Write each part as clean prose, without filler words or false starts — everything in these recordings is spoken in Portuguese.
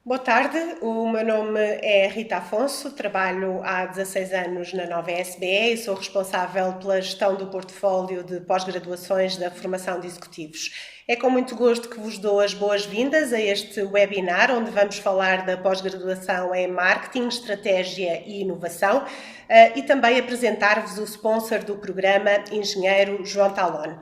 Boa tarde, o meu nome é Rita Afonso, trabalho há 16 anos na Nova SBE e sou responsável pela gestão do portfólio de pós-graduações da formação de executivos. É com muito gosto que vos dou as boas-vindas a este webinar, onde vamos falar da pós-graduação em Marketing, Estratégia e Inovação e também apresentar-vos o sponsor do programa, Engenheiro João Talon.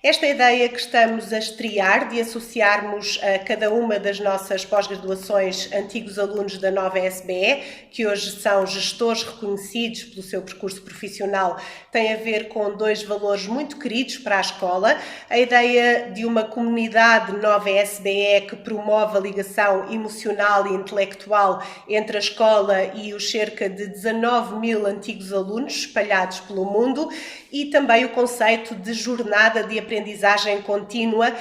Esta ideia que estamos a estrear de associarmos a cada uma das nossas pós-graduações antigos alunos da Nova SBE, que hoje são gestores reconhecidos pelo seu percurso profissional, tem a ver com dois valores muito queridos para a escola. A ideia de uma comunidade Nova SBE que promove a ligação emocional e intelectual entre a escola e os cerca de 19 mil antigos alunos espalhados pelo mundo, e também o conceito de jornada de aprendizagem contínua.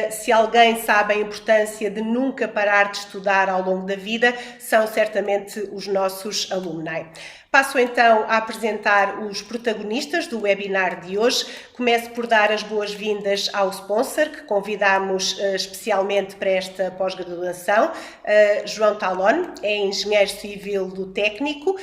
Se alguém sabe a importância de nunca parar de estudar ao longo da vida, são certamente os nossos alumni. Passo então a apresentar os protagonistas do webinar de hoje. Começo por dar as boas-vindas ao sponsor, que convidamos especialmente para esta pós-graduação. João Talon é engenheiro civil do Técnico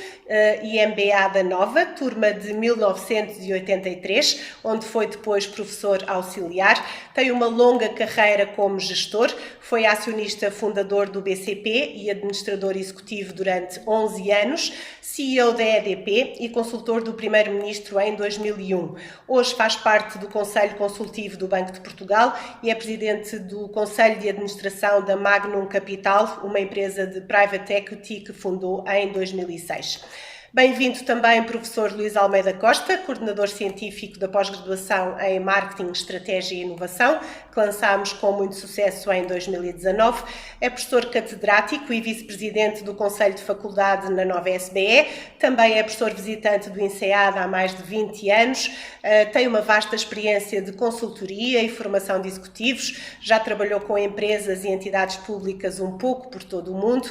e MBA da Nova, turma de 1983, onde foi depois professor auxiliar. Tem uma longa carreira como gestor, foi acionista fundador do BCP e administrador executivo durante 11 anos, CEO da EDP e consultor do Primeiro-Ministro em 2001. Hoje faz parte do Conselho Consultivo do Banco de Portugal e é presidente do Conselho de Administração da Magnum Capital, uma empresa de private equity que fundou em 2006. Bem-vindo também professor Luís Almeida Costa, coordenador científico da pós-graduação em Marketing, Estratégia e Inovação, que lançámos com muito sucesso em 2019. É professor catedrático e vice-presidente do Conselho de Faculdade na Nova SBE. Também é professor visitante do INSEAD há mais de 20 anos. Tem uma vasta experiência de consultoria e formação de executivos. Já trabalhou com empresas e entidades públicas um pouco por todo o mundo.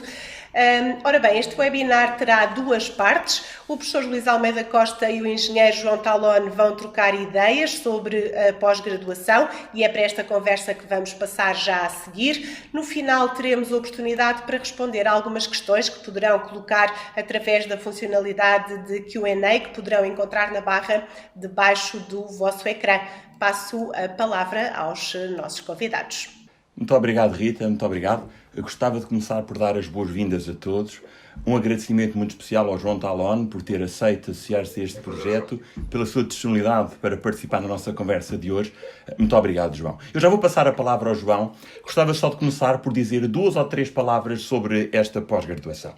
Ora bem, este webinar terá duas partes. O professor Luís Almeida Costa e o engenheiro João Talon vão trocar ideias sobre a pós-graduação e é para esta conversa que vamos passar já a seguir. No final teremos a oportunidade para responder a algumas questões que poderão colocar através da funcionalidade de Q&A que poderão encontrar na barra debaixo do vosso ecrã. Passo a palavra aos nossos convidados. Muito obrigado, Rita, muito obrigado. Eu gostava de começar por dar as boas-vindas a todos. Um agradecimento muito especial ao João Talon por ter aceito associar-se a este projeto, pela sua disponibilidade para participar na nossa conversa de hoje. Muito obrigado, João. Eu já vou passar a palavra ao João. Gostava só de começar por dizer 2 ou 3 palavras sobre esta pós-graduação.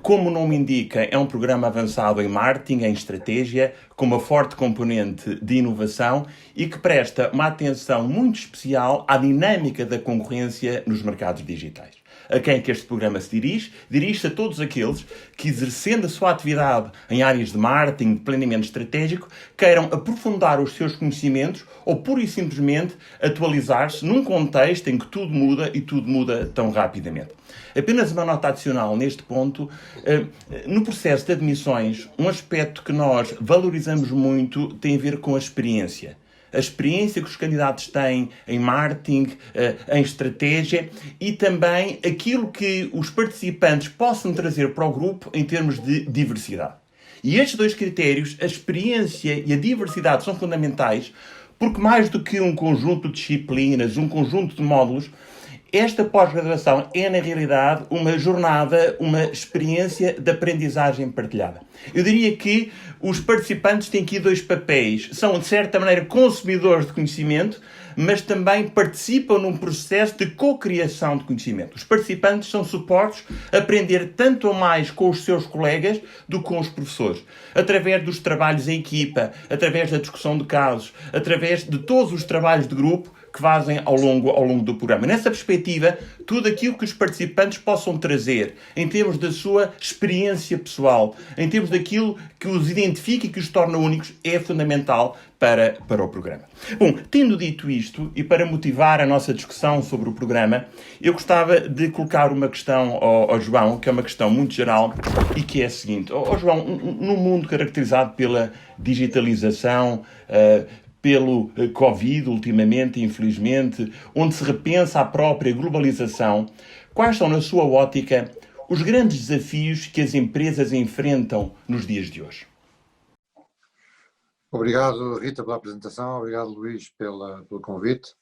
Como o nome indica, é um programa avançado em marketing, em estratégia, com uma forte componente de inovação e que presta uma atenção muito especial à dinâmica da concorrência nos mercados digitais. A quem é que este programa se dirige? Dirige-se a todos aqueles que, exercendo a sua atividade em áreas de marketing, de planeamento estratégico, queiram aprofundar os seus conhecimentos ou, pura e simplesmente, atualizar-se num contexto em que tudo muda e tudo muda tão rapidamente. Apenas uma nota adicional neste ponto. No processo de admissões, um aspecto que nós valorizamos muito tem a ver com a experiência. A experiência que os candidatos têm em marketing, em estratégia e também aquilo que os participantes possam trazer para o grupo em termos de diversidade. E estes 2 critérios, a experiência e a diversidade, são fundamentais porque mais do que um conjunto de disciplinas, um conjunto de módulos, esta pós-graduação é, na realidade, uma jornada, uma experiência de aprendizagem partilhada. Eu diria que os participantes têm aqui 2 papéis. São, de certa maneira, consumidores de conhecimento, mas também participam num processo de co-criação de conhecimento. Os participantes são suportes a aprender tanto ou mais com os seus colegas do que com os professores. Através dos trabalhos em equipa, através da discussão de casos, através de todos os trabalhos de grupo que fazem ao longo do programa. Nessa perspectiva, tudo aquilo que os participantes possam trazer em termos da sua experiência pessoal, em termos daquilo que os identifica e que os torna únicos, é fundamental para o programa. Bom, tendo dito isto, e para motivar a nossa discussão sobre o programa, eu gostava de colocar uma questão ao João, que é uma questão muito geral, e que é a seguinte. João, num mundo caracterizado pela digitalização, pelo Covid, ultimamente, infelizmente, onde se repensa a própria globalização, Quais são, na sua ótica, os grandes desafios que as empresas enfrentam nos dias de hoje? Obrigado, Rita, pela apresentação. Obrigado, Luís, pelo convite.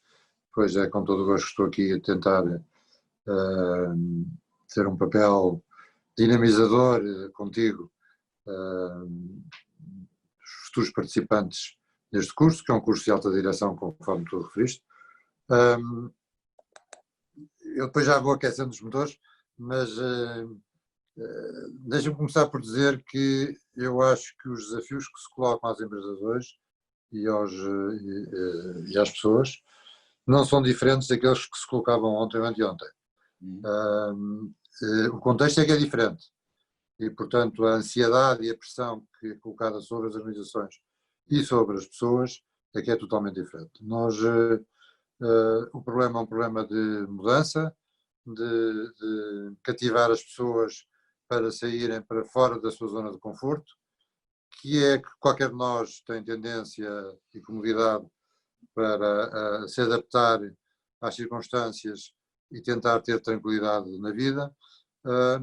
Pois é, com todo o gosto estou aqui a tentar ter um papel dinamizador contigo, dos futuros participantes deste curso, que é um curso de alta direção, conforme tu referiste. Eu depois já vou aquecendo os motores, mas deixa-me começar por dizer que eu acho que os desafios que se colocam às empresas hoje e às pessoas não são diferentes daqueles que se colocavam ontem ou anteontem. O contexto é que é diferente e, portanto, a ansiedade e a pressão que é colocada sobre as organizações e sobre as pessoas é que é totalmente diferente. O problema é um problema de mudança, de cativar as pessoas para saírem para fora da sua zona de conforto, que é que qualquer de nós tem tendência e comodidade para se adaptar às circunstâncias e tentar ter tranquilidade na vida,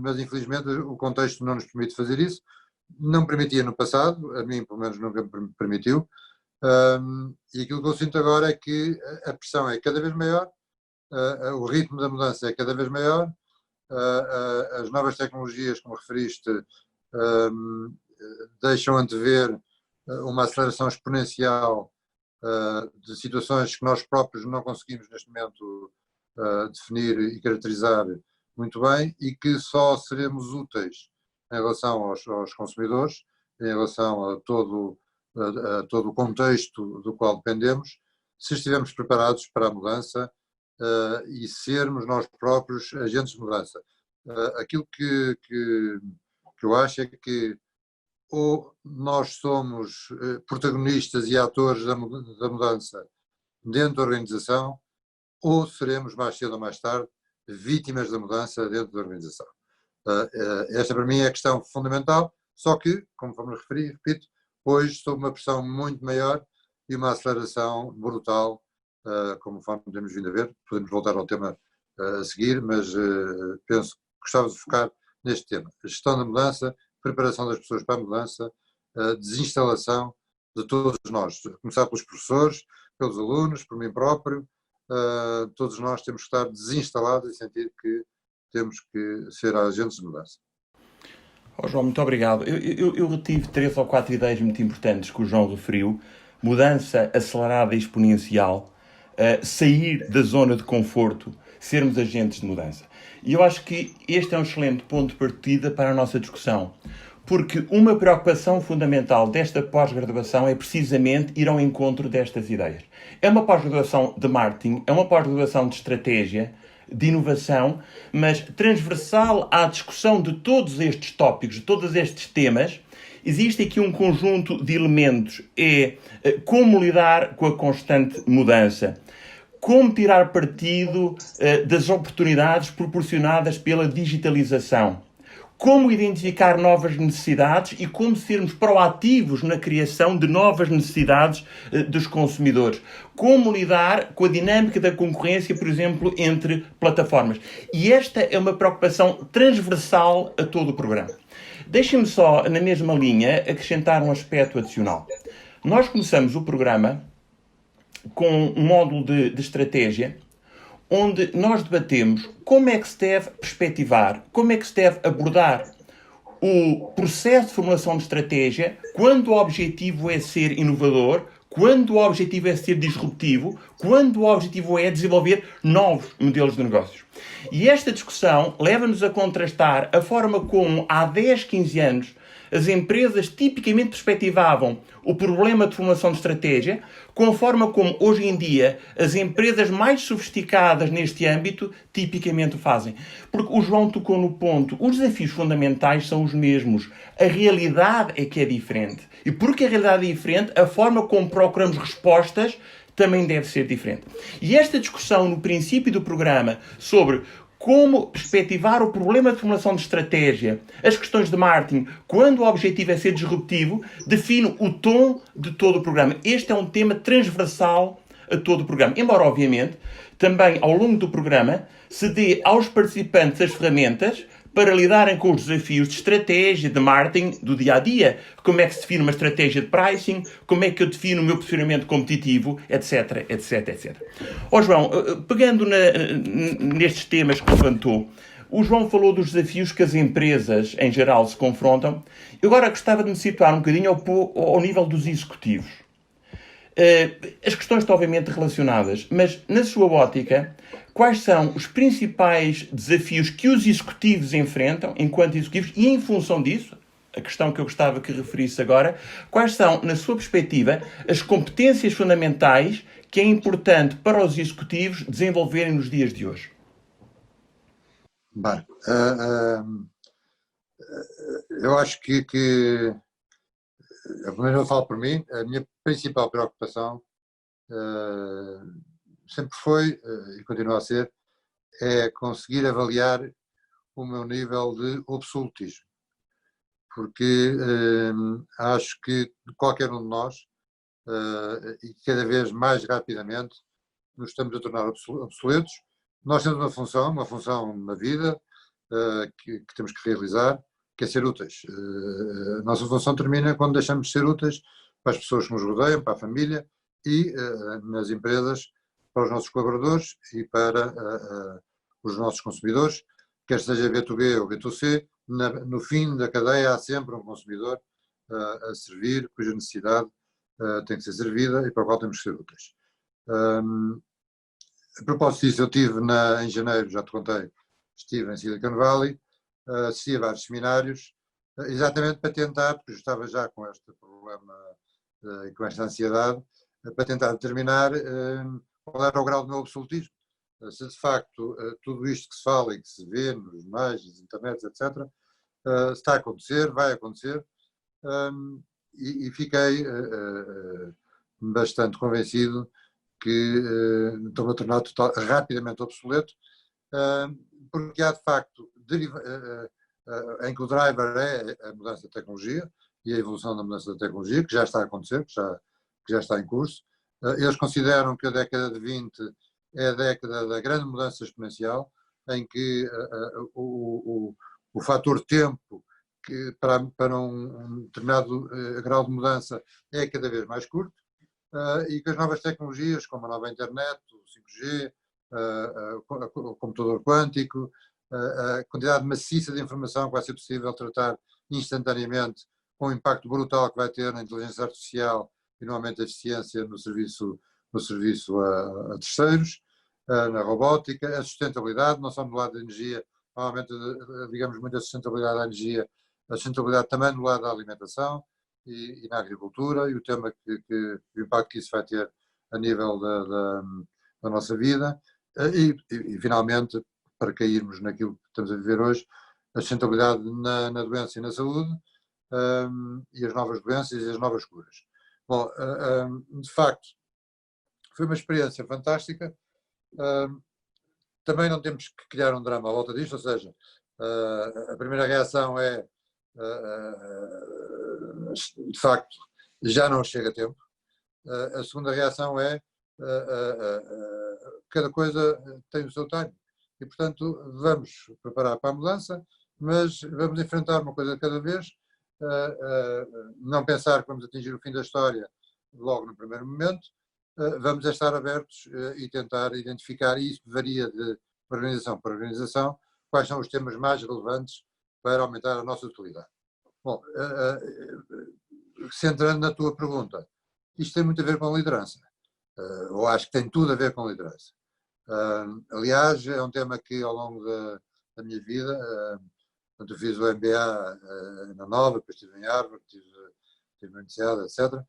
mas infelizmente o contexto não nos permite fazer isso. Não permitia no passado, a mim pelo menos nunca me permitiu, e aquilo que eu sinto agora é que a pressão é cada vez maior, o ritmo da mudança é cada vez maior, as novas tecnologias, como referiste, deixam antever uma aceleração exponencial de situações que nós próprios não conseguimos neste momento definir e caracterizar muito bem e que só seremos úteis em relação aos consumidores, em relação a todo o contexto do qual dependemos, se estivermos preparados para a mudança e sermos nós próprios agentes de mudança. Aquilo que eu acho é que ou nós somos protagonistas e atores da mudança dentro da organização, ou seremos mais cedo ou mais tarde vítimas da mudança dentro da organização. Esta para mim é a questão fundamental, só que, conforme referi, repito, hoje sob uma pressão muito maior e uma aceleração brutal, conforme temos vindo a ver. Podemos voltar ao tema a seguir, mas penso que gostava de focar neste tema. A gestão da mudança, preparação das pessoas para a mudança, a desinstalação de todos nós, a começar pelos professores, pelos alunos, por mim próprio. Todos nós temos que estar desinstalados e sentir que temos que ser agentes de mudança. João, muito obrigado. Eu retive 3 ou 4 ideias muito importantes que o João referiu. Mudança acelerada e exponencial, sair da zona de conforto, sermos agentes de mudança. E eu acho que este é um excelente ponto de partida para a nossa discussão, porque uma preocupação fundamental desta pós-graduação é precisamente ir ao encontro destas ideias. É uma pós-graduação de marketing, é uma pós-graduação de estratégia, de inovação, mas transversal à discussão de todos estes tópicos, de todos estes temas. Existe aqui um conjunto de elementos, como lidar com a constante mudança, como tirar partido das oportunidades proporcionadas pela digitalização, como identificar novas necessidades e como sermos proativos na criação de novas necessidades dos consumidores, como lidar com a dinâmica da concorrência, por exemplo, entre plataformas. E esta é uma preocupação transversal a todo o programa. Deixem-me só, na mesma linha, acrescentar um aspecto adicional. Nós começamos o programa com um módulo de estratégia, onde nós debatemos como é que se deve perspectivar, como é que se deve abordar o processo de formulação de estratégia quando o objetivo é ser inovador, quando o objetivo é ser disruptivo, quando o objetivo é desenvolver novos modelos de negócios. E esta discussão leva-nos a contrastar a forma como há 10, 15 anos as empresas tipicamente perspectivavam o problema de formulação de estratégia, com a forma como hoje em dia as empresas mais sofisticadas neste âmbito tipicamente o fazem. Porque o João tocou no ponto, os desafios fundamentais são os mesmos, a realidade é que é diferente. E porque a realidade é diferente, a forma como procuramos respostas também deve ser diferente. E esta discussão no princípio do programa sobre como perspectivar o problema de formulação de estratégia, as questões de marketing, quando o objetivo é ser disruptivo, define o tom de todo o programa. Este é um tema transversal a todo o programa. Embora, obviamente, também ao longo do programa se dê aos participantes as ferramentas para lidarem com os desafios de estratégia, de marketing, do dia-a-dia. Como é que se define uma estratégia de pricing, como é que eu defino o meu posicionamento competitivo, etc, etc, etc. Ó João, pegando nestes temas que levantou, o João falou dos desafios que as empresas, em geral, se confrontam. Eu agora gostava de me situar um bocadinho ao nível dos executivos. As questões estão obviamente relacionadas, mas na sua ótica, quais são os principais desafios que os executivos enfrentam enquanto executivos e, em função disso, a questão que eu gostava que referisse agora, quais são, na sua perspectiva, as competências fundamentais que é importante para os executivos desenvolverem nos dias de hoje? Bem, eu acho que primeiro eu falo por mim, a minha principal preocupação sempre foi, e continua a ser, é conseguir avaliar o meu nível de obsoletismo. Porque acho que qualquer um de nós, e cada vez mais rapidamente, nos estamos a tornar obsoletos. Nós temos uma função na vida que temos que realizar, que é ser úteis. A nossa função termina quando deixamos de ser úteis para as pessoas que nos rodeiam, para a família e nas empresas, para os nossos colaboradores e para os nossos consumidores, quer seja B2B ou B2C, no fim da cadeia há sempre um consumidor a servir, cuja necessidade tem que ser servida e para o qual temos que ser úteis. A propósito disso, eu estive em janeiro, já te contei, estive em Silicon Valley, assisti a vários seminários, exatamente para tentar, porque eu estava já com este problema e com esta ansiedade, para tentar determinar qual era o grau do meu absolutismo. Se de facto tudo isto que se fala e que se vê nos jornais, nas internets, etc., está a acontecer, vai acontecer, e fiquei bastante convencido que estou-me a tornar rapidamente obsoleto, porque há de facto, em que o driver é a mudança da tecnologia e a evolução da mudança da tecnologia, que já está a acontecer, que já está em curso. Eles consideram que a década de 20 é a década da grande mudança exponencial, em que o fator tempo para um determinado grau de mudança é cada vez mais curto, e que as novas tecnologias, como a nova internet, o 5G, o computador quântico, a quantidade maciça de informação que vai ser possível tratar instantaneamente, com o impacto brutal que vai ter na inteligência artificial e no aumento da eficiência no serviço a terceiros, na robótica, a sustentabilidade, não só no lado da energia, normalmente, digamos, muita sustentabilidade da energia, a sustentabilidade também no lado da alimentação e na agricultura, e o tema o impacto que isso vai ter a nível da nossa vida, e finalmente, para cairmos naquilo que estamos a viver hoje, a sustentabilidade na doença e na saúde, e as novas doenças e as novas curas. Bom, de facto, foi uma experiência fantástica. Também não temos que criar um drama à volta disto, ou seja, a primeira reação é, de facto, já não chega a tempo. A segunda reação é, cada coisa tem o seu time. E, portanto, vamos preparar para a mudança, mas vamos enfrentar uma coisa de cada vez, não pensar que vamos atingir o fim da história logo no primeiro momento, vamos estar abertos e tentar identificar, e isso varia de organização para organização, quais são os temas mais relevantes para aumentar a nossa utilidade. Bom, centrando na tua pergunta, isto tem muito a ver com a liderança, ou acho que tem tudo a ver com a liderança. Aliás, é um tema que ao longo da minha vida, quando eu fiz o MBA na Nova, depois estive em Harvard, estive na Universidade, etc.,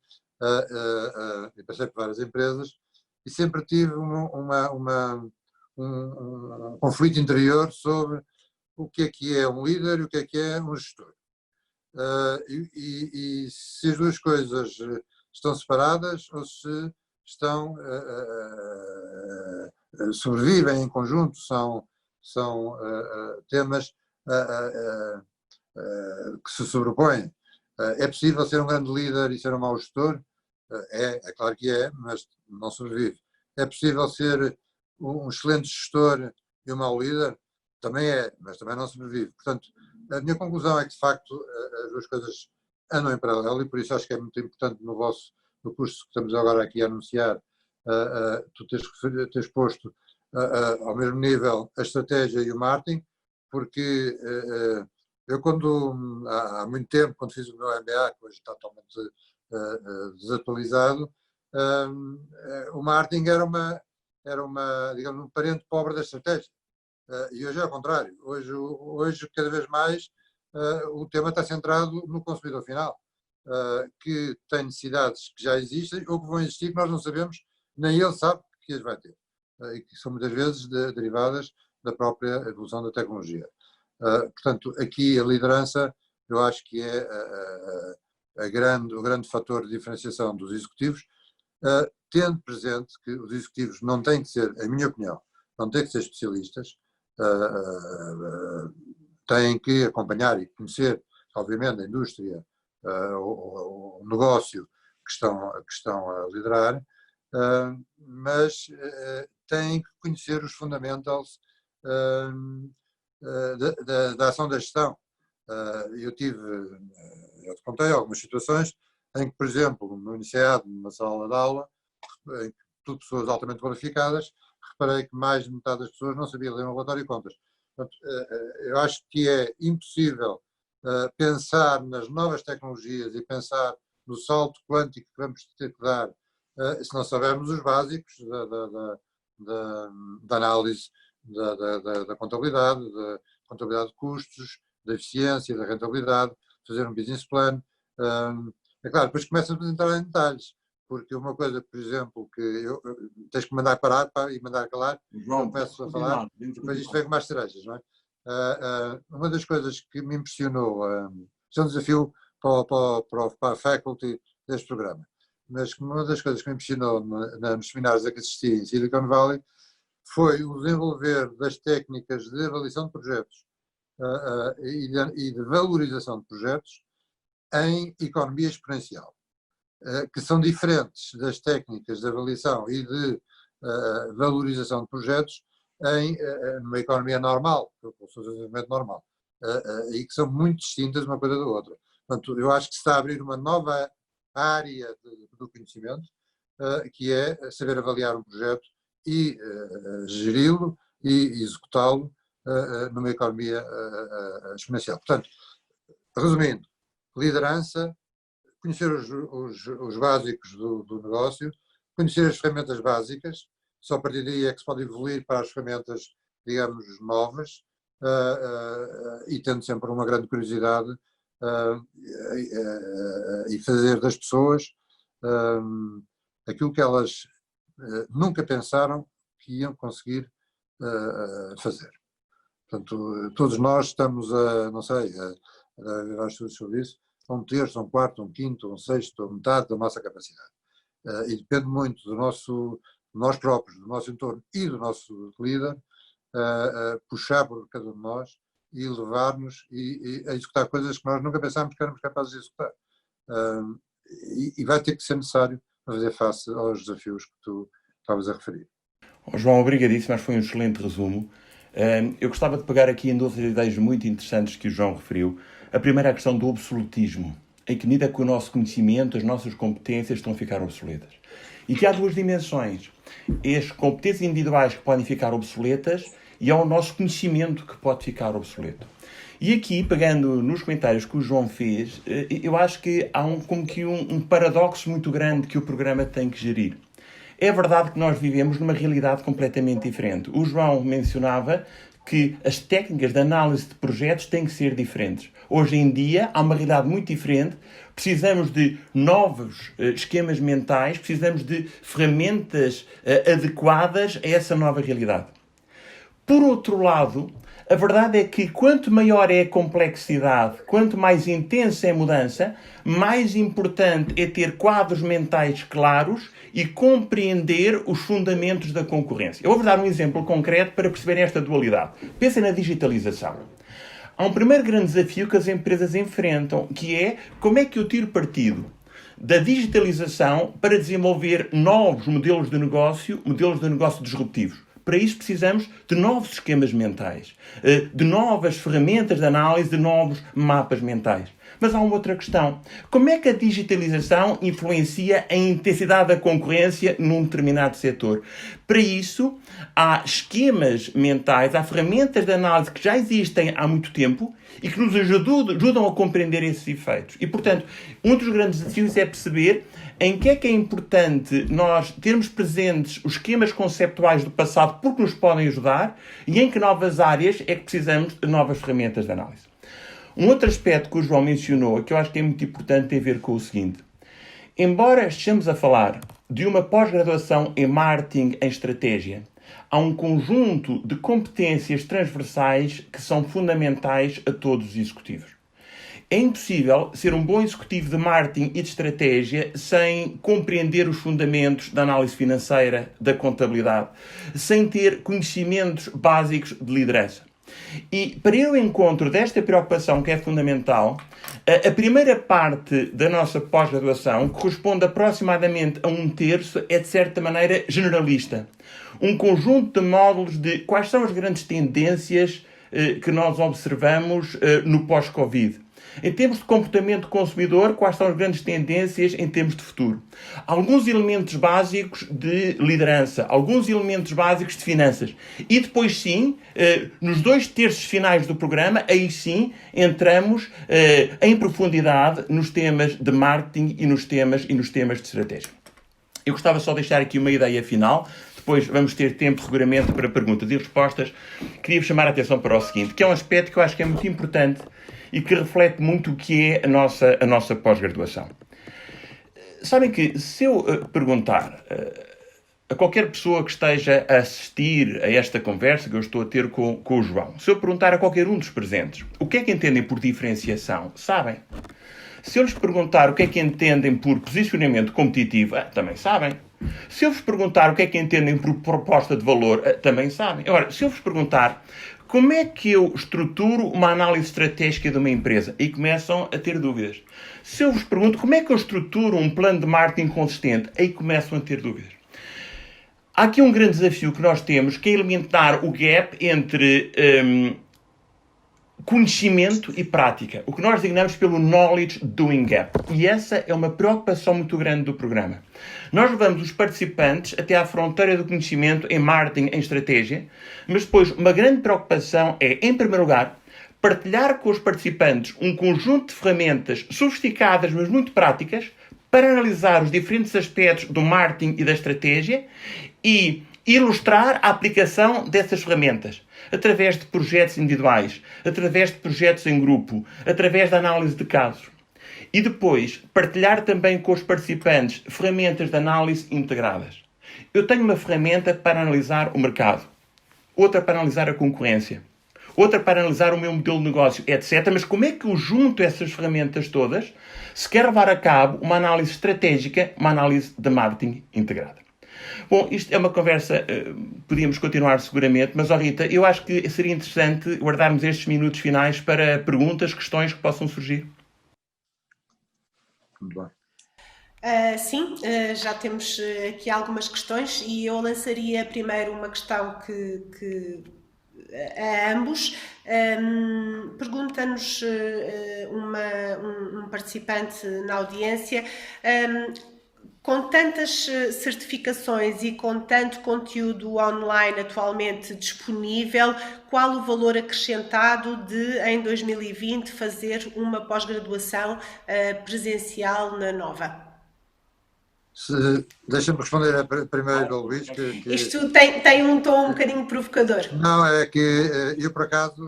e passei por várias empresas, e sempre tive um conflito interior sobre o que é um líder e o que é um gestor. E se as duas coisas estão separadas ou se estão sobrevivem em conjunto, são temas que se sobrepõem. É possível ser um grande líder e ser um mau gestor? É claro que é, mas não sobrevive. É possível ser um excelente gestor e um mau líder? Também é, mas também não sobrevive. Portanto, a minha conclusão é que, de facto, as duas coisas andam em paralelo e por isso acho que é muito importante no curso que estamos agora aqui a anunciar, tu teres posto ao mesmo nível a estratégia e o marketing, porque eu há muito tempo, quando fiz o meu MBA, que hoje está totalmente desatualizado, o marketing era digamos, um parente pobre da estratégia. E hoje é ao contrário. Hoje cada vez mais, o tema está centrado no consumidor final, que tem necessidades que já existem ou que vão existir que nós não sabemos, nem ele sabe que as vai ter. E que são muitas vezes derivadas da própria evolução da tecnologia. Portanto, aqui a liderança, eu acho que é o grande fator de diferenciação dos executivos, tendo presente que os executivos não têm que ser, em minha opinião, não têm que ser especialistas, têm que acompanhar e conhecer, obviamente, a indústria, o negócio que estão a liderar, mas têm que conhecer os fundamentals da ação da gestão. Eu te contei algumas situações em que, por exemplo, no iniciado, numa sala de aula, em que tudo pessoas altamente qualificadas, reparei que mais de metade das pessoas não sabia ler um relatório de contas. Portanto, eu acho que é impossível pensar nas novas tecnologias e pensar no salto quântico que vamos ter que dar se não soubermos os básicos da análise da contabilidade de custos, da eficiência, da rentabilidade, fazer um business plan. É claro, depois começamos a entrar em detalhes, porque uma coisa, por exemplo, que tens que mandar parar e mandar calar, João, eu peço a falar, depois isto vem com mais cerejas, não é? Uma das coisas que me impressionou, isto é um desafio para a faculty deste programa, mas uma das coisas que me impressionou nos seminários a que assisti em Silicon Valley foi o desenvolver das técnicas de avaliação de projetos e de valorização de projetos em economia exponencial, que são diferentes das técnicas de avaliação e de valorização de projetos numa economia normal, desenvolvimento normal, e que são muito distintas uma coisa da outra. Portanto, eu acho que se está a abrir uma nova área do conhecimento, que é saber avaliar um projeto e geri-lo e executá-lo numa economia exponencial. Portanto, resumindo, liderança, conhecer os básicos do negócio, conhecer as ferramentas básicas, só a partir daí é que se pode evoluir para as ferramentas, digamos, novas, e tendo sempre uma grande curiosidade e fazer das pessoas aquilo que elas nunca pensaram que iam conseguir fazer. Portanto, todos nós estamos não sei, acho sobre isso, a um terço, a um quarto, a um quinto, a um sexto, a metade da nossa capacidade. E depende muito de nós próprios, do nosso entorno e do nosso líder, puxar por cada um de nós e levar-nos a executar coisas que nós nunca pensámos que éramos capazes de executar. E vai ter que ser necessário fazer face aos desafios que tu estavas a referir. João, obrigadíssimo, acho que foi um excelente resumo. Eu gostava de pegar aqui em duas ideias muito interessantes que o João referiu. A primeira é a questão do absolutismo. Em que medida que o nosso conhecimento, as nossas competências estão a ficar obsoletas. E que há duas dimensões. As competências individuais que podem ficar obsoletas e há o nosso conhecimento que pode ficar obsoleto. E aqui, pegando nos comentários que o João fez, eu acho que há um paradoxo muito grande que o programa tem que gerir. É verdade que nós vivemos numa realidade completamente diferente. O João mencionava que as técnicas de análise de projetos têm que ser diferentes. Hoje em dia há uma realidade muito diferente, precisamos de novos esquemas mentais, precisamos de ferramentas adequadas a essa nova realidade. Por outro lado, a verdade é que quanto maior é a complexidade, quanto mais intensa é a mudança, mais importante é ter quadros mentais claros e compreender os fundamentos da concorrência. Eu vou dar um exemplo concreto para perceberem esta dualidade. Pensem na digitalização. Há um primeiro grande desafio que as empresas enfrentam, que é como é que eu tiro partido da digitalização para desenvolver novos modelos de negócio disruptivos. Para isso precisamos de novos esquemas mentais, de novas ferramentas de análise, de novos mapas mentais. Mas há uma outra questão. Como é que a digitalização influencia a intensidade da concorrência num determinado setor? Para isso, há esquemas mentais, há ferramentas de análise que já existem há muito tempo e que nos ajudam a compreender esses efeitos. E, portanto, um dos grandes desafios é perceber em que é importante nós termos presentes os esquemas conceptuais do passado porque nos podem ajudar e em que novas áreas é que precisamos de novas ferramentas de análise. Um outro aspecto que o João mencionou, que eu acho que é muito importante, tem a ver com o seguinte. Embora estejamos a falar de uma pós-graduação em marketing em estratégia, há um conjunto de competências transversais que são fundamentais a todos os executivos. É impossível ser um bom executivo de marketing e de estratégia sem compreender os fundamentos da análise financeira, da contabilidade, sem ter conhecimentos básicos de liderança. E para ir ao encontro desta preocupação que é fundamental, a primeira parte da nossa pós-graduação corresponde aproximadamente a 1/3, é de certa maneira generalista. Um conjunto de módulos de quais são as grandes tendências que nós observamos no pós-Covid. Em termos de comportamento do consumidor, quais são as grandes tendências em termos de futuro? Alguns elementos básicos de liderança, alguns elementos básicos de finanças. E depois sim, nos 2/3 finais do programa, aí sim entramos em profundidade nos temas de marketing e nos temas de estratégia. Eu gostava só de deixar aqui uma ideia final. Depois vamos ter tempo seguramente para perguntas e respostas. Queria chamar a atenção para o seguinte, que é um aspecto que eu acho que é muito importante e que reflete muito o que é a nossa pós-graduação. Sabem que se eu perguntar a qualquer pessoa que esteja a assistir a esta conversa que eu estou a ter com o João, se eu perguntar a qualquer um dos presentes o que é que entendem por diferenciação, sabem. Se eu lhes perguntar o que é que entendem por posicionamento competitivo, também sabem. Se eu vos perguntar o que é que entendem por proposta de valor, também sabem. Agora, se eu vos perguntar como é que eu estruturo uma análise estratégica de uma empresa, aí começam a ter dúvidas. Se eu vos pergunto como é que eu estruturo um plano de marketing consistente, aí começam a ter dúvidas. Há aqui um grande desafio que nós temos, que é eliminar o gap entre conhecimento e prática. O que nós designamos pelo Knowledge Doing Gap. E essa é uma preocupação muito grande do programa. Nós levamos os participantes até à fronteira do conhecimento em marketing, em estratégia, mas depois uma grande preocupação é, em primeiro lugar, partilhar com os participantes um conjunto de ferramentas sofisticadas, mas muito práticas, para analisar os diferentes aspectos do marketing e da estratégia e ilustrar a aplicação dessas ferramentas, através de projetos individuais, através de projetos em grupo, através da análise de casos. E depois, partilhar também com os participantes ferramentas de análise integradas. Eu tenho uma ferramenta para analisar o mercado, outra para analisar a concorrência, outra para analisar o meu modelo de negócio, etc. Mas como é que eu junto essas ferramentas todas se quer levar a cabo uma análise estratégica, uma análise de marketing integrada? Bom, isto é uma conversa, podíamos continuar seguramente, mas, Rita, eu acho que seria interessante guardarmos estes minutos finais para perguntas, questões que possam surgir. Muito bem. Sim, já temos aqui algumas questões e eu lançaria primeiro uma questão a ambos. Pergunta-nos um participante na audiência, com tantas certificações e com tanto conteúdo online atualmente disponível, qual o valor acrescentado de, em 2020, fazer uma pós-graduação presencial na Nova? Deixa-me responder primeiro ao Luís. Isto tem um tom um bocadinho provocador. Não, é que eu, por acaso,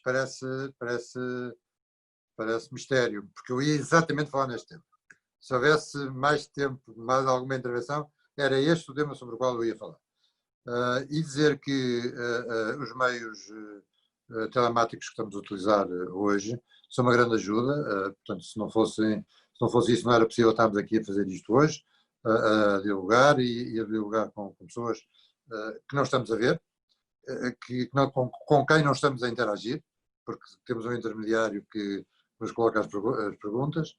parece mistério, porque eu ia exatamente falar neste tema. Se houvesse mais tempo, mais alguma intervenção, era este o tema sobre o qual eu ia falar. E dizer que os meios telemáticos que estamos a utilizar hoje são uma grande ajuda. Portanto, se não fosse isso, não era possível estarmos aqui a fazer isto hoje, a dialogar e a dialogar com pessoas que não estamos a ver, com quem não estamos a interagir, porque temos um intermediário que nos coloca as perguntas.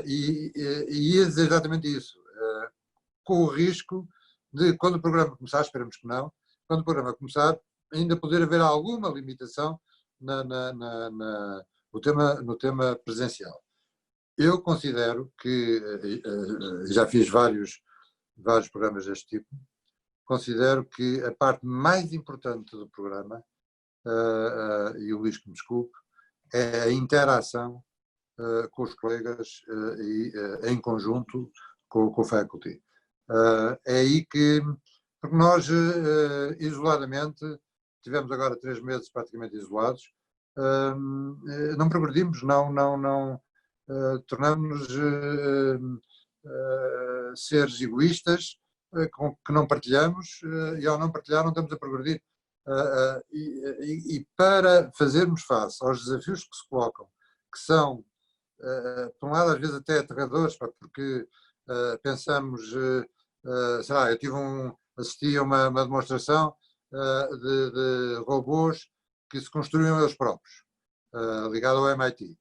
e ia dizer exatamente isso, com o risco de, quando o programa começar, esperamos que não, quando o programa começar, ainda poder haver alguma limitação no tema presencial. Eu considero que, já fiz vários programas deste tipo, considero que a parte mais importante do programa, e o Luís que me desculpe, é a interação com os colegas e em conjunto com o faculty. É aí que, porque nós isoladamente, tivemos agora 3 meses praticamente isolados, não progredimos, não tornamos-nos seres egoístas, que não partilhamos, e ao não partilhar não estamos a progredir. E para fazermos face aos desafios que se colocam, que são, por um lado, às vezes até aterradores, porque pensamos, sei lá, assisti a uma demonstração de robôs que se construíam eles próprios, ligado ao MIT.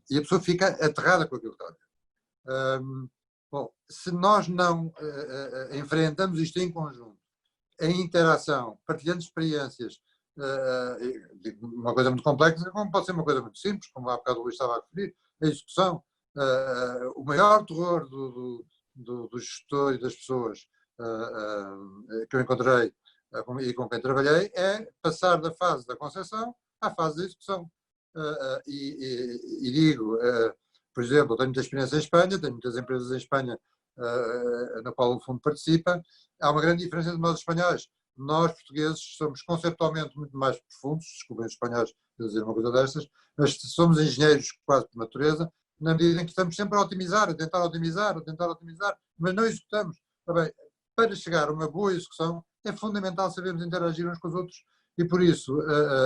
E a pessoa fica aterrada com aquilo que está a ver. Bom, se nós não enfrentamos isto em conjunto, em interação, partilhando experiências, uma coisa muito complexa, como pode ser uma coisa muito simples, como há bocado o Luís estava a referir, a execução. O maior terror do gestor e das pessoas que eu encontrei e com quem trabalhei é passar da fase da concepção à fase da execução. E digo, por exemplo, eu tenho muita experiência em Espanha, tenho muitas empresas em Espanha na qual o fundo participa. Há uma grande diferença entre nós espanhóis. Nós, portugueses, somos conceptualmente muito mais profundos, desculpem os espanhóis dizer uma coisa destas, mas somos engenheiros quase por natureza, na medida em que estamos sempre a otimizar, a tentar otimizar, mas não executamos. Bem, para chegar a uma boa execução, é fundamental sabermos interagir uns com os outros. E por isso,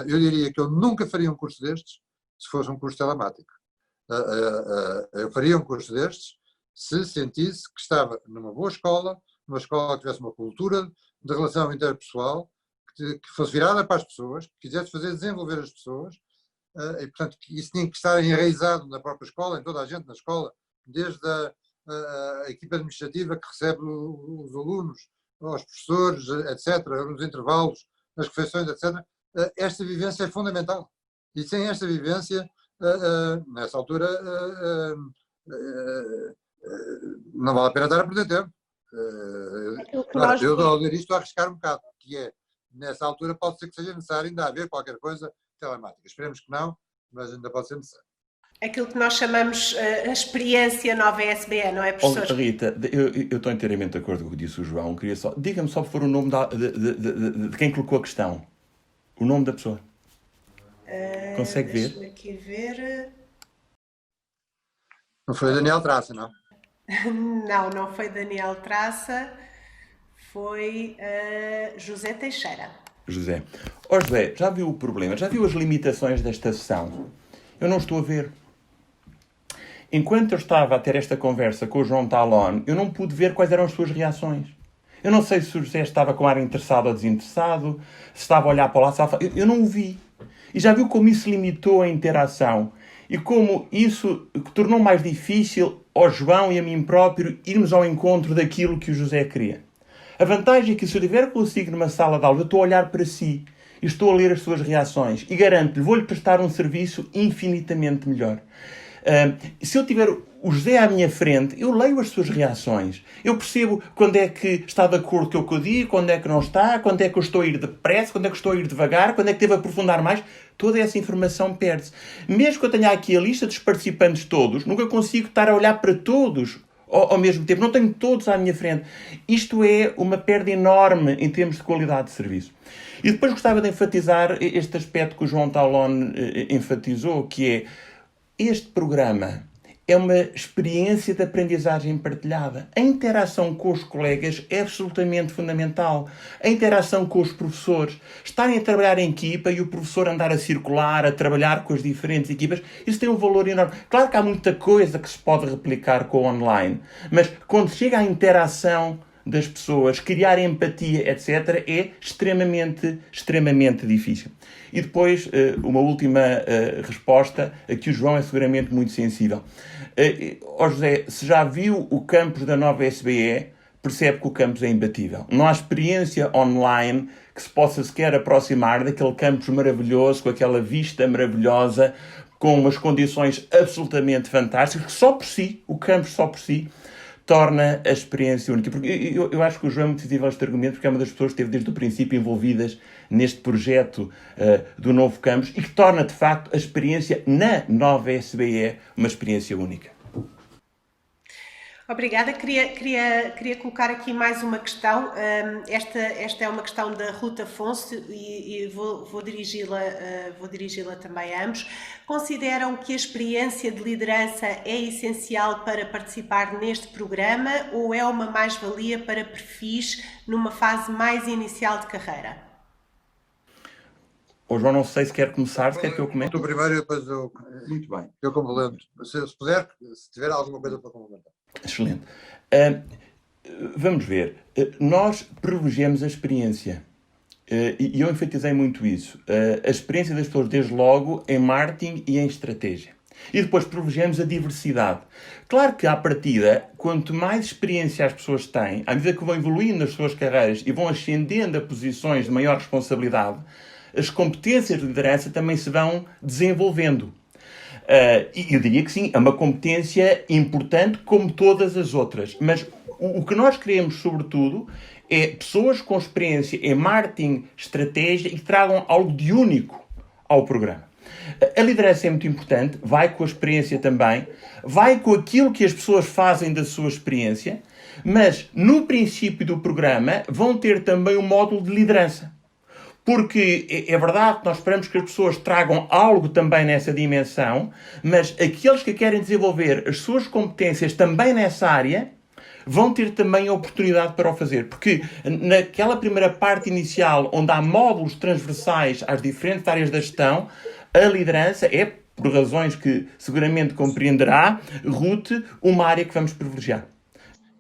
eu diria que eu nunca faria um curso destes se fosse um curso telemático. Eu faria um curso destes se sentisse que estava numa boa escola, numa escola que tivesse uma cultura de relação interpessoal, que fosse virada para as pessoas, que quisesse fazer desenvolver as pessoas, e portanto isso tinha que estar enraizado na própria escola, em toda a gente na escola, desde a equipa administrativa que recebe os alunos, aos professores, etc., nos intervalos, nas refeições, etc. Esta vivência é fundamental. E sem esta vivência, nessa altura, não vale a pena estar a perder tempo. Eu estou a ler isto a arriscar um bocado, que é, nessa altura pode ser que seja necessário ainda haver qualquer coisa telemática. Esperemos que não, mas ainda pode ser necessário. Aquilo que nós chamamos a experiência nova SBE, não é, professor? Rita, eu estou inteiramente de acordo com o que disse o João. Diga-me só, por favor, o nome de quem colocou a questão. O nome da pessoa. Consegue ver? Deixa-me aqui ver. Não foi Daniel Traça, não? Não foi Daniel Traça, foi José Teixeira. José. José, já viu o problema? Já viu as limitações desta sessão? Eu não estou a ver. Enquanto eu estava a ter esta conversa com o João Talon, eu não pude ver quais eram as suas reações. Eu não sei se o José estava com ar interessado ou desinteressado, se estava a olhar para o lado, eu não o vi. E já viu como isso limitou a interação e como isso tornou mais difícil ao João e a mim próprio irmos ao encontro daquilo que o José queria. A vantagem é que se eu estiver consigo numa sala de aula, eu estou a olhar para si e estou a ler as suas reações e garanto-lhe, vou-lhe prestar um serviço infinitamente melhor. Se eu tiver o José à minha frente, eu leio as suas reações. Eu percebo quando é que está de acordo com o que eu digo, quando é que não está, quando é que eu estou a ir depressa, quando é que estou a ir devagar, quando é que devo aprofundar mais. Toda essa informação perde-se. Mesmo que eu tenha aqui a lista dos participantes todos, nunca consigo estar a olhar para todos ao mesmo tempo. Não tenho todos à minha frente. Isto é uma perda enorme em termos de qualidade de serviço. E depois gostava de enfatizar este aspecto que o João Talon enfatizou, que é este programa é uma experiência de aprendizagem partilhada. A interação com os colegas é absolutamente fundamental. A interação com os professores. Estarem a trabalhar em equipa e o professor andar a circular, a trabalhar com as diferentes equipas, isso tem um valor enorme. Claro que há muita coisa que se pode replicar com o online, mas quando chega à interação das pessoas, criar empatia, etc., é extremamente difícil. E depois, uma última resposta, a que o João é seguramente muito sensível. José, se já viu o campus da nova SBE, percebe que o campus é imbatível. Não há experiência online que se possa sequer aproximar daquele campus maravilhoso, com aquela vista maravilhosa, com umas condições absolutamente fantásticas, que só por si, o campus só por si, torna a experiência única. Porque eu acho que o João é muito decisivo a este argumento, porque é uma das pessoas que esteve desde o princípio envolvidas neste projeto do novo campus e que torna, de facto, a experiência na nova SBE uma experiência única. Obrigada. Queria colocar aqui mais uma questão. Esta é uma questão da Ruth Afonso e vou dirigi-la também a ambos. Consideram que a experiência de liderança é essencial para participar neste programa ou é uma mais-valia para perfis numa fase mais inicial de carreira? João, não sei se quer começar, se quer que eu comece. Tu primeiro e depois eu... Muito bem. Eu complemento. Se puder, se tiver alguma coisa para complementar. Excelente. Vamos ver. Nós privilegiamos a experiência. E eu enfatizei muito isso. A experiência das pessoas, desde logo, em marketing e em estratégia. E depois privilegiamos a diversidade. Claro que, à partida, quanto mais experiência as pessoas têm, à medida que vão evoluindo nas suas carreiras e vão ascendendo a posições de maior responsabilidade, as competências de liderança também se vão desenvolvendo. E eu diria que sim, é uma competência importante como todas as outras. Mas o que nós queremos, sobretudo, é pessoas com experiência em marketing, estratégia e que tragam algo de único ao programa. A liderança é muito importante, vai com a experiência também, vai com aquilo que as pessoas fazem da sua experiência, mas no princípio do programa vão ter também um módulo de liderança. Porque é verdade que nós esperamos que as pessoas tragam algo também nessa dimensão, mas aqueles que querem desenvolver as suas competências também nessa área vão ter também a oportunidade para o fazer. Porque naquela primeira parte inicial, onde há módulos transversais às diferentes áreas da gestão, a liderança é, por razões que seguramente compreenderá, Ruth, uma área que vamos privilegiar.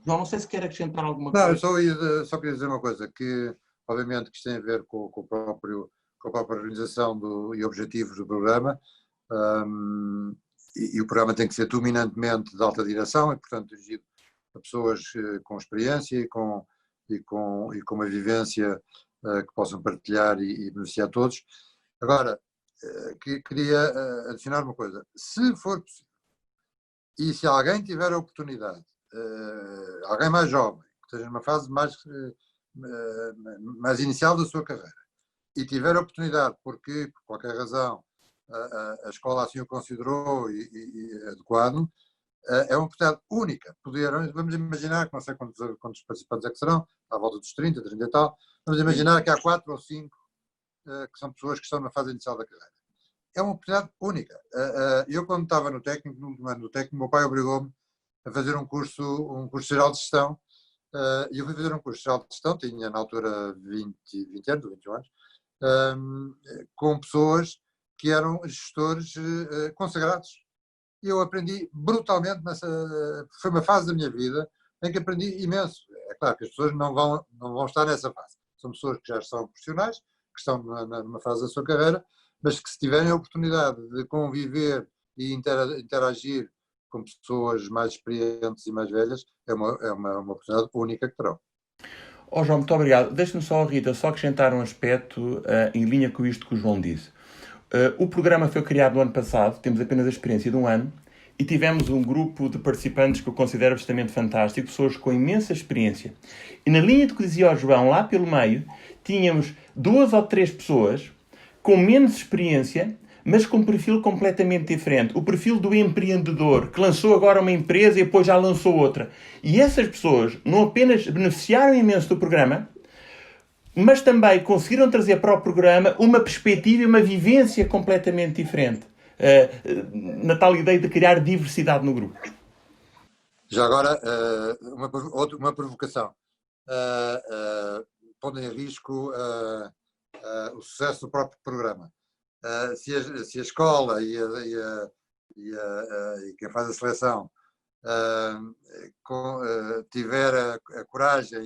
João, não sei se quer acrescentar alguma coisa. Não, eu só queria dizer uma coisa, que obviamente que isto tem a ver com a própria organização e objetivos do programa, e o programa tem que ser dominantemente de alta direção e, portanto, dirigido a pessoas com experiência e com uma vivência que possam partilhar e beneficiar todos. Agora, queria adicionar uma coisa. Se for possível, e se alguém tiver a oportunidade, alguém mais jovem, que esteja numa fase mais inicial da sua carreira, e tiver a oportunidade, porque, por qualquer razão, a escola assim o considerou e adequado, é uma oportunidade única. Vamos imaginar que não sei quantos participantes é que serão, à volta dos 30 e tal, vamos imaginar que há 4 ou 5 que são pessoas que estão na fase inicial da carreira. É uma oportunidade única. Eu, quando estava no técnico, no último ano do técnico, meu pai obrigou-me a fazer um curso geral de gestão, e eu fui fazer um curso geral de gestão, tinha na altura 20 anos, 21 anos, com pessoas que eram gestores consagrados. E eu aprendi brutalmente, foi uma fase da minha vida em que aprendi imenso. É claro que as pessoas não vão estar nessa fase. São pessoas que já são profissionais, que estão numa fase da sua carreira, mas que, se tiverem a oportunidade de conviver e interagir com pessoas mais experientes e mais velhas, é uma oportunidade única que terão. João, muito obrigado. Deixe-me só, Rita, só acrescentar um aspecto em linha com isto que o João disse. O programa foi criado no ano passado, temos apenas a experiência de um ano, e tivemos um grupo de participantes que eu considero absolutamente fantástico, pessoas com imensa experiência. E na linha do que dizia o João, lá pelo meio, tínhamos 2 ou 3 pessoas com menos experiência, mas com um perfil completamente diferente. O perfil do empreendedor, que lançou agora uma empresa e depois já lançou outra. E essas pessoas não apenas beneficiaram imenso do programa, mas também conseguiram trazer para o programa uma perspectiva e uma vivência completamente diferente. Na tal ideia de criar diversidade no grupo. Já agora, uma provocação. Pondo em risco o sucesso do próprio programa. Se a escola e quem faz a seleção tiver a coragem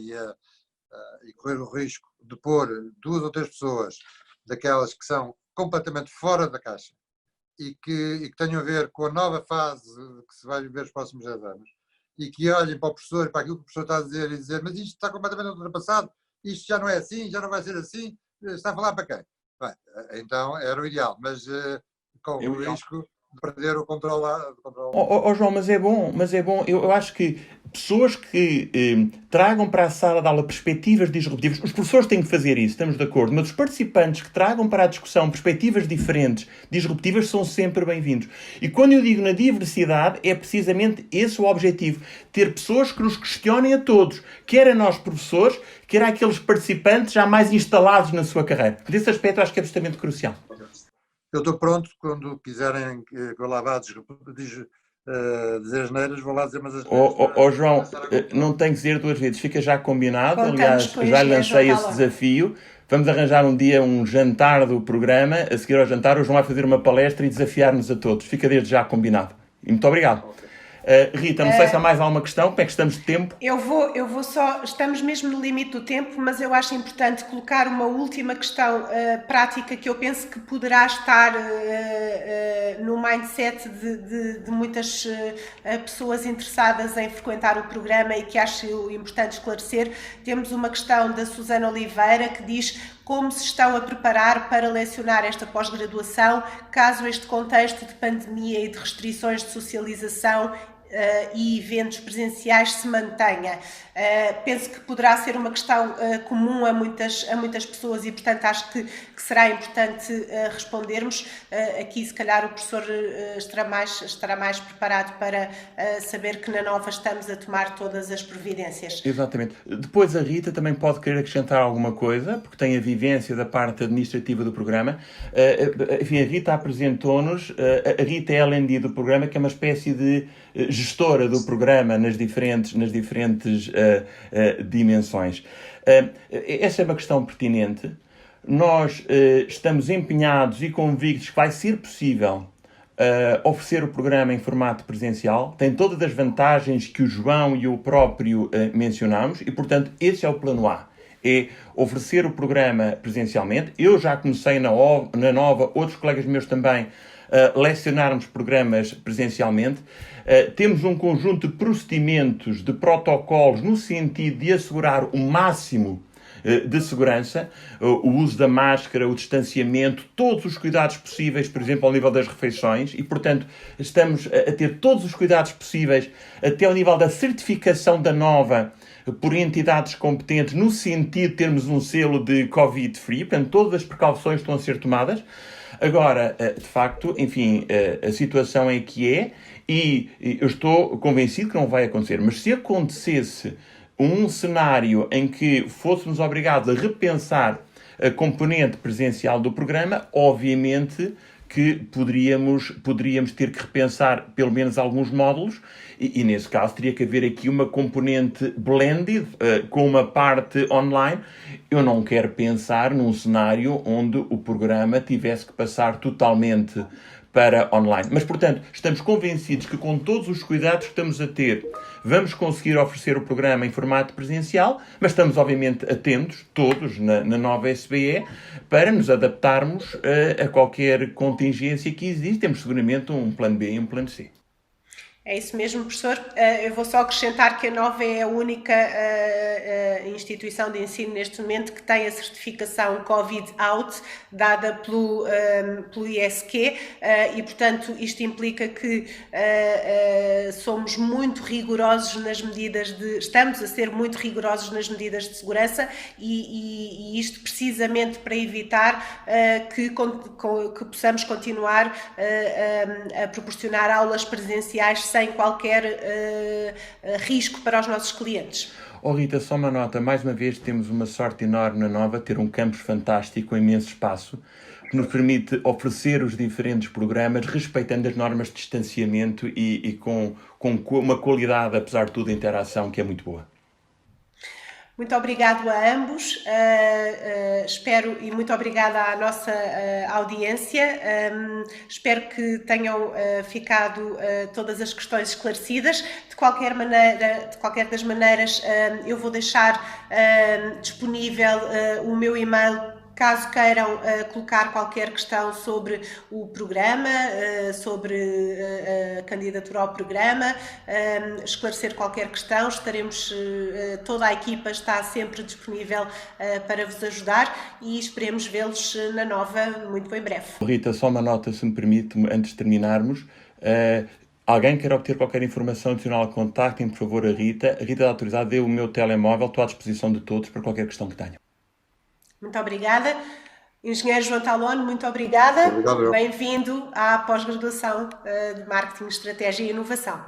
e correr o risco de pôr 2 ou 3 pessoas daquelas que são completamente fora da caixa e que tenham a ver com a nova fase que se vai viver os próximos 10 anos, e que olhem para o professor e para aquilo que o professor está a dizer e dizer: mas isto está completamente ultrapassado, isto já não é assim, já não vai ser assim, está a falar para quem? Bem, então era o ideal, mas com o risco de perder o controle. João, mas é bom, eu acho que pessoas que tragam para a sala de aula perspectivas disruptivas, os professores têm que fazer isso, estamos de acordo, mas os participantes que tragam para a discussão perspectivas diferentes, disruptivas, são sempre bem-vindos. E quando eu digo na diversidade, é precisamente esse o objetivo, ter pessoas que nos questionem a todos, quer a nós professores, quer aqueles participantes já mais instalados na sua carreira. Desse aspecto, eu acho que é absolutamente crucial. Eu estou pronto, quando quiserem que eu lá vá dizer asneiras, vou lá dizer umas asneiras. João, não tem que dizer 2 vezes, fica já combinado. Aliás, já lancei esse desafio. Vamos arranjar um dia um jantar do programa. A seguir ao jantar, o João vai fazer uma palestra e desafiar-nos a todos. Fica desde já combinado. E muito obrigado. Rita, não sei se há mais alguma questão. Como é que estamos de tempo? Eu vou só... Estamos mesmo no limite do tempo, mas eu acho importante colocar uma última questão prática que eu penso que poderá estar no mindset de muitas pessoas interessadas em frequentar o programa e que acho importante esclarecer. Temos uma questão da Susana Oliveira que diz: como se estão a preparar para lecionar esta pós-graduação, caso este contexto de pandemia e de restrições de socialização e eventos presenciais se mantenha? Penso que poderá ser uma questão comum a muitas pessoas e, portanto, acho que será importante respondermos. Aqui, se calhar, o professor estará mais preparado para saber que na Nova estamos a tomar todas as providências. Exatamente. Depois a Rita também pode querer acrescentar alguma coisa, porque tem a vivência da parte administrativa do programa. Enfim, a Rita apresentou-nos, a Rita é a LND do programa, que é uma espécie de gestora do programa nas diferentes dimensões. Essa é uma questão pertinente. Nós estamos empenhados e convictos que vai ser possível oferecer o programa em formato presencial. Tem todas as vantagens que o João e o próprio mencionamos e, portanto, esse é o plano A. É oferecer o programa presencialmente. Eu já comecei na Nova, outros colegas meus também, lecionarmos programas presencialmente. Temos um conjunto de procedimentos, de protocolos, no sentido de assegurar o máximo de segurança, o uso da máscara, o distanciamento, todos os cuidados possíveis, por exemplo, ao nível das refeições, e, portanto, estamos a ter todos os cuidados possíveis até ao nível da certificação da Nova por entidades competentes, no sentido de termos um selo de Covid-free, portanto, todas as precauções estão a ser tomadas. Agora, de facto, enfim, a situação é que é, e eu estou convencido que não vai acontecer, mas se acontecesse um cenário em que fôssemos obrigados a repensar a componente presencial do programa, obviamente que poderíamos ter que repensar pelo menos alguns módulos e nesse caso teria que haver aqui uma componente blended com uma parte online. Eu não quero pensar num cenário onde o programa tivesse que passar totalmente para online. Mas, portanto, estamos convencidos que com todos os cuidados que estamos a ter, vamos conseguir oferecer o programa em formato presencial, mas estamos, obviamente, atentos, todos, na Nova SBE, para nos adaptarmos a qualquer contingência que existe. Temos seguramente um plano B e um plano C. É isso mesmo, professor. Eu vou só acrescentar que a Nova é a única instituição de ensino neste momento que tem a certificação Covid-Out, dada pelo ISQ, e, portanto, isto implica que somos muito rigorosos nas medidas estamos a ser muito rigorosos nas medidas de segurança e isto precisamente para evitar que possamos continuar a proporcionar aulas presenciais sem qualquer risco para os nossos clientes. Rita, só uma nota. Mais uma vez temos uma sorte enorme na Nova, ter um campus fantástico, com imenso espaço, que nos permite oferecer os diferentes programas, respeitando as normas de distanciamento e com uma qualidade, apesar de tudo, de interação que é muito boa. Muito obrigado a ambos, espero e muito obrigada à nossa audiência, espero que tenham ficado todas as questões esclarecidas. De qualquer das maneiras, eu vou deixar disponível o meu e-mail caso queiram colocar qualquer questão sobre o programa, sobre a candidatura ao programa, esclarecer qualquer questão, toda a equipa está sempre disponível para vos ajudar e esperemos vê-los na Nova muito em breve. Rita, só uma nota, se me permite, antes de terminarmos. Alguém quer obter qualquer informação adicional, contactem, por favor, a Rita. A Rita da Autoridade deu o meu telemóvel, estou à disposição de todos para qualquer questão que tenham. Muito obrigada. Engenheiro João Talone, muito obrigada. Obrigado. Bem-vindo à pós-graduação de Marketing, Estratégia e Inovação.